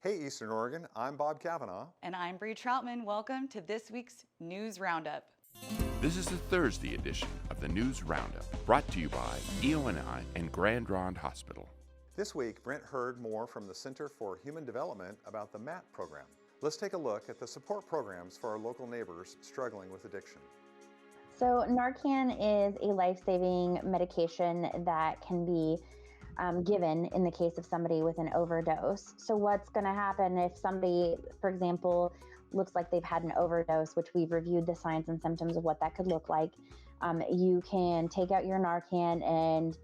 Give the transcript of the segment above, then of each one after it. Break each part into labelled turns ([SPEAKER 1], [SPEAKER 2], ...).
[SPEAKER 1] Hey Eastern Oregon, I'm Bob Cavanaugh.
[SPEAKER 2] And I'm Bree Troutman. Welcome to this week's News Roundup.
[SPEAKER 3] This is the Thursday edition of the News Roundup, brought to you by EOAlive and Grande Hospital.
[SPEAKER 1] This week, Brent heard more from the Center for Human Development about the MAT program. Let's take a look at the support programs for our local neighbors struggling with addiction.
[SPEAKER 4] So Narcan is a life-saving medication that can be given in the case of somebody with an overdose. So what's going to happen if somebody, for example, looks like they've had an overdose, which we've reviewed the signs and symptoms of what that could look like. You can take out your Narcan and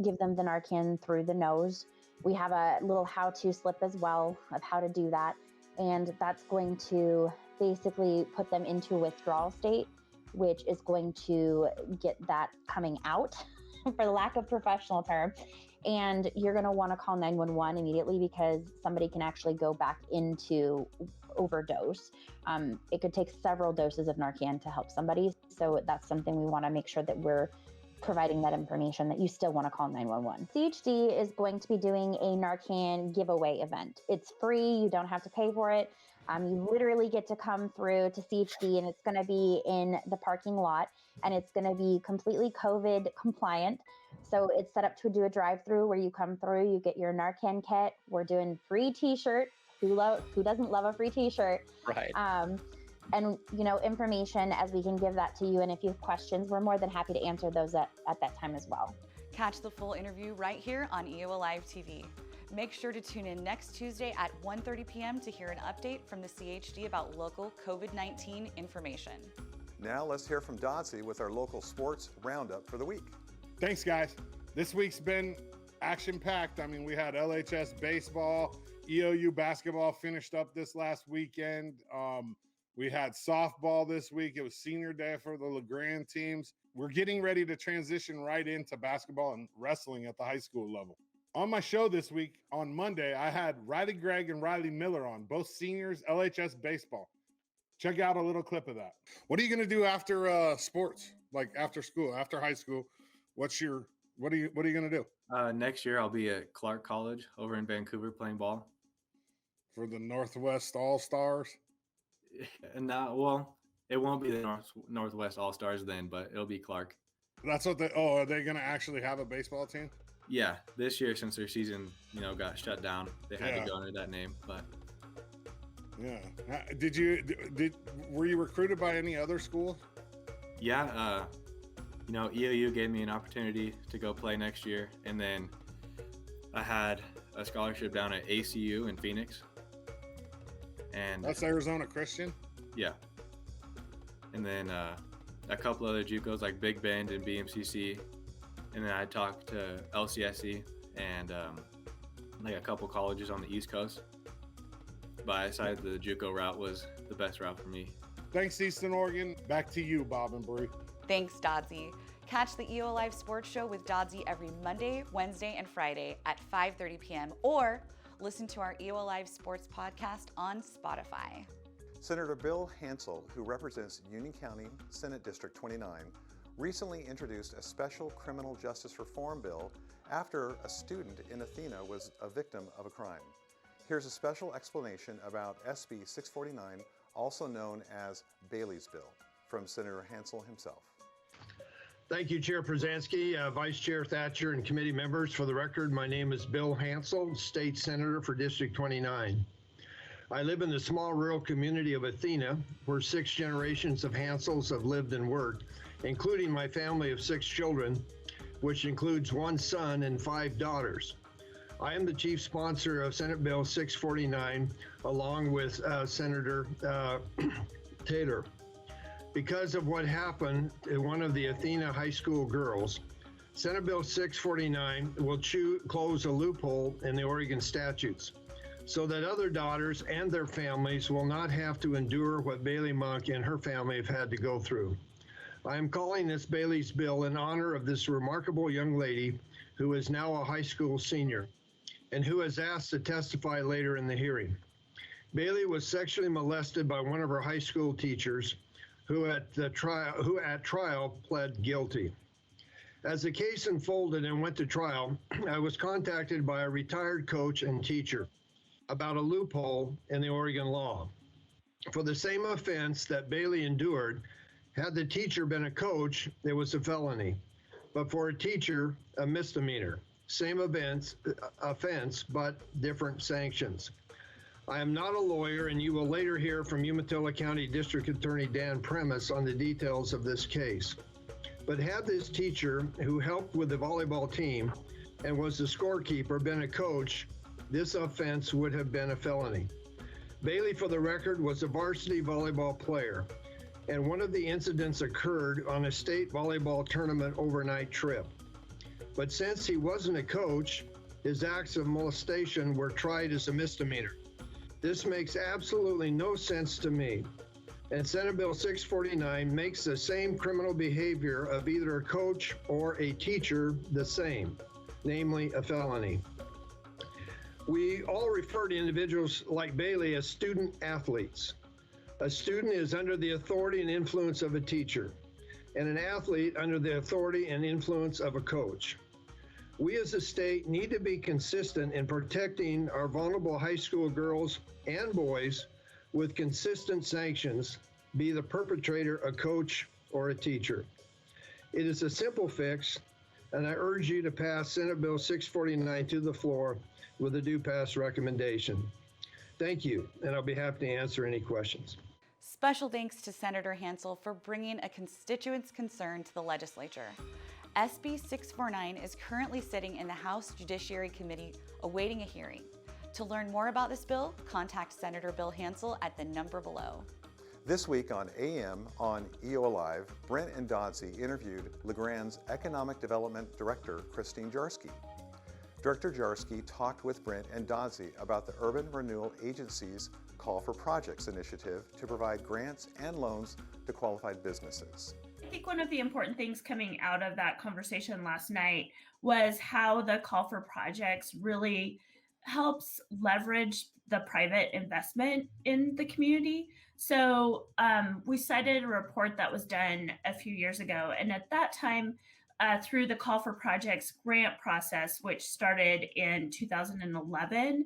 [SPEAKER 4] give them the Narcan through the nose. We have a little how-to slip as well of how to do that. And that's going to basically put them into a withdrawal state, which is going to get that coming out, for the lack of professional term. And you're going to want to call 911 immediately because somebody can actually go back into overdose. It could take several doses of Narcan to help somebody. So that's something we want to make sure that we're providing that information, that you still want to call 911. CHD is going to be doing a Narcan giveaway event. It's free. You don't have to pay for it. You literally get to come through to CHD, and it's going to be in the parking lot, and it's going to be completely COVID compliant. So it's set up to do a drive-through where you come through, you get your Narcan kit. We're doing free t-shirt. Who doesn't love a free t-shirt?
[SPEAKER 5] Right.
[SPEAKER 4] And, information as we can give that to you. And if you have questions, we're more than happy to answer those at that time as well.
[SPEAKER 2] Catch the full interview right here on EOAlive TV. Make sure to tune in next Tuesday at 1:30 p.m. to hear an update from the CHD about local COVID-19 information.
[SPEAKER 1] Now let's hear from Doddsy with our local sports roundup for the week.
[SPEAKER 6] Thanks, guys. This week's been action-packed. I mean, we had LHS baseball, EOU basketball finished up this last weekend. We had softball this week. It was senior day for the Grande teams. We're getting ready to transition right into basketball and wrestling at the high school level. On my show this week, on Monday, I had Riley Gregg and Riley Miller on, both seniors, LHS baseball. Check out a little clip of that. What are you going to do after sports, like after school, after high school? What are you going to do?
[SPEAKER 7] Next year, I'll be at Clark College over in Vancouver playing ball.
[SPEAKER 6] For the Northwest All-Stars?
[SPEAKER 7] It won't be the Northwest All-Stars then, but it'll be Clark.
[SPEAKER 6] That's what are they going to actually have a baseball team?
[SPEAKER 7] Yeah, this year, since their season, got shut down, they had to go under that name. But
[SPEAKER 6] yeah, were you recruited by any other schools?
[SPEAKER 7] Yeah, EOU gave me an opportunity to go play next year, and then I had a scholarship down at ACU in Phoenix. And
[SPEAKER 6] that's Arizona Christian?
[SPEAKER 7] Yeah. And then a couple other JUCOs like Big Bend and BMCC. And then I talked to LCSC and like a couple colleges on the East Coast. But I decided the JUCO route was the best route for me.
[SPEAKER 6] Thanks, Eastern Oregon. Back to you, Bob and Bree.
[SPEAKER 2] Thanks, Doddsy. Catch the EOAlive Sports Show with Doddsy every Monday, Wednesday, and Friday at 5:30 p.m. or listen to our EOAlive Sports podcast on Spotify.
[SPEAKER 1] Senator Bill Hansell, who represents Union County Senate District 29, recently introduced a special criminal justice reform bill after a student in Athena was a victim of a crime. Here's a special explanation about SB 649, also known as Bailey's Bill, from Senator Hansell himself.
[SPEAKER 8] Thank you, Chair Przanski, Vice Chair Thatcher, and committee members. For the record, my name is Bill Hansell, State Senator for District 29. I live in the small rural community of Athena, where 6 generations of Hansells have lived and worked, including my family of 6 children, which includes 1 son and 5 daughters. I am the chief sponsor of Senate Bill 649, along with Senator Taylor. Because of what happened to one of the Athena high school girls, Senate Bill 649 will close a loophole in the Oregon statutes so that other daughters and their families will not have to endure what Bailey Monk and her family have had to go through. I am calling this Bailey's Bill in honor of this remarkable young lady who is now a high school senior and who has asked to testify later in the hearing. Bailey was sexually molested by one of her high school teachers who at trial pled guilty. As the case unfolded and went to trial, I was contacted by a retired coach and teacher. about a loophole in the Oregon law. For the same offense that Bailey endured, had the teacher been a coach, it was a felony. But for a teacher, a misdemeanor. Same offense, but different sanctions. I am not a lawyer, and you will later hear from Umatilla County District Attorney Dan Premis on the details of this case. But had this teacher, who helped with the volleyball team and was the scorekeeper, been a coach, this offense would have been a felony. Bailey, for the record, was a varsity volleyball player, and one of the incidents occurred on a state volleyball tournament overnight trip. But since he wasn't a coach, his acts of molestation were tried as a misdemeanor. This makes absolutely no sense to me. And Senate Bill 649 makes the same criminal behavior of either a coach or a teacher the same, namely a felony. We all refer to individuals like Bailey as student athletes. A student is under the authority and influence of a teacher, and an athlete under the authority and influence of a coach. We as a state need to be consistent in protecting our vulnerable high school girls and boys with consistent sanctions, be the perpetrator a coach or a teacher. It is a simple fix, and I urge you to pass Senate Bill 649 to the floor with a do pass recommendation. Thank you, and I'll be happy to answer any questions.
[SPEAKER 2] Special thanks to Senator Hansell for bringing a constituent's concern to the legislature. SB 649 is currently sitting in the House Judiciary Committee awaiting a hearing. To learn more about this bill, contact Senator Bill Hansell at the number below.
[SPEAKER 1] This week on AM on EOAlive, Brent and Doddsy interviewed LeGrande's Economic Development Director, Christine Jarski. Director Jarski talked with Brent and Doddsy about the Urban Renewal Agency's Call for Projects initiative to provide grants and loans to qualified businesses.
[SPEAKER 5] I think one of the important things coming out of that conversation last night was how the Call for Projects really helps leverage the private investment in the community. So we cited a report that was done a few years ago, and at that time, through the Call for Projects grant process, which started in 2011,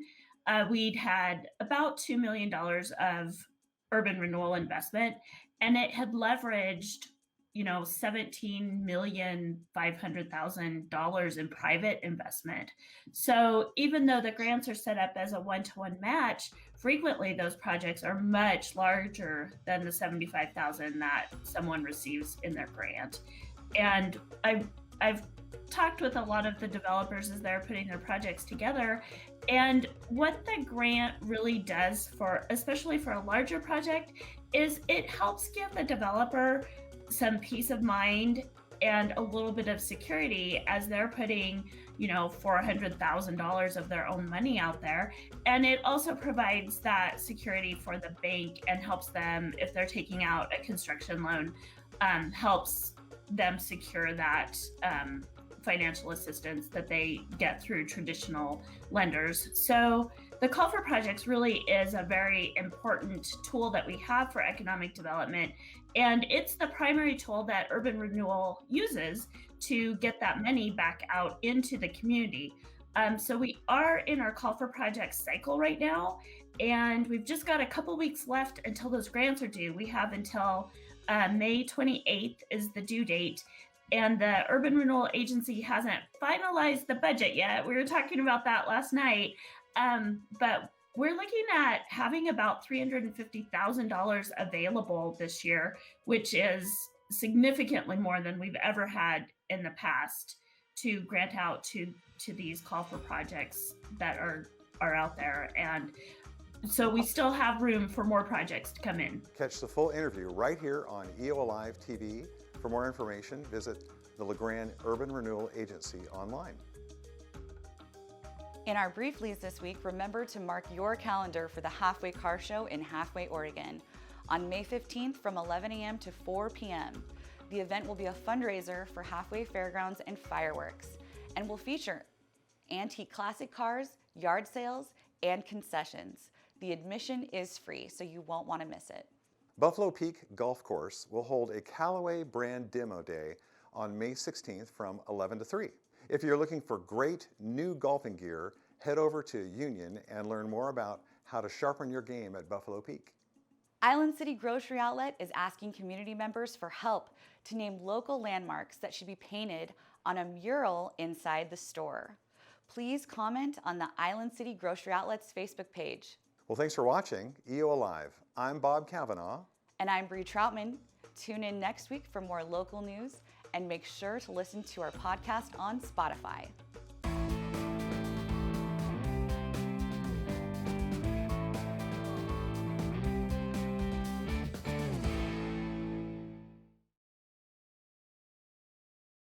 [SPEAKER 5] we'd had about $2 million of urban renewal investment, and it had leveraged $17,500,000 in private investment. So even though the grants are set up as a one-to-one match, frequently those projects are much larger than the $75,000 that someone receives in their grant. And I've talked with a lot of the developers as they're putting their projects together, and what the grant really does for, especially for a larger project, is it helps give the developer some peace of mind and a little bit of security as they're putting, $400,000 of their own money out there. And it also provides that security for the bank and helps them, if they're taking out a construction loan, helps them secure that financial assistance that they get through traditional lenders. So the Call for Projects really is a very important tool that we have for economic development. And it's the primary tool that Urban Renewal uses to get that money back out into the community. So we are in our Call for Projects cycle right now, and we've just got a couple weeks left until those grants are due. We have until May 28th is the due date. And the Urban Renewal Agency hasn't finalized the budget yet. We were talking about that last night. But we're looking at having about $350,000 available this year, which is significantly more than we've ever had in the past to grant out to these Call for Projects that are out there. And so we still have room for more projects to come in.
[SPEAKER 1] Catch the full interview right here on EOAlive TV. For more information, visit the LeGrande Urban Renewal Agency online.
[SPEAKER 2] In our brieflies this week, remember to mark your calendar for the Halfway Car Show in Halfway, Oregon on May 15th from 11 a.m. to 4 p.m. The event will be a fundraiser for Halfway Fairgrounds and fireworks and will feature antique classic cars, yard sales, and concessions. The admission is free, so you won't want to miss it.
[SPEAKER 1] Buffalo Peak Golf Course will hold a Callaway brand demo day on May 16th from 11 to 3. If you're looking for great new golfing gear, head over to Union and learn more about how to sharpen your game at Buffalo Peak.
[SPEAKER 2] Island City Grocery Outlet is asking community members for help to name local landmarks that should be painted on a mural inside the store. Please comment on the Island City Grocery Outlet's Facebook page.
[SPEAKER 1] Well, thanks for watching EOAlive. I'm Bob Kavanaugh.
[SPEAKER 2] And I'm Bree Troutman. Tune in next week for more local news and make sure to listen to our podcast on Spotify.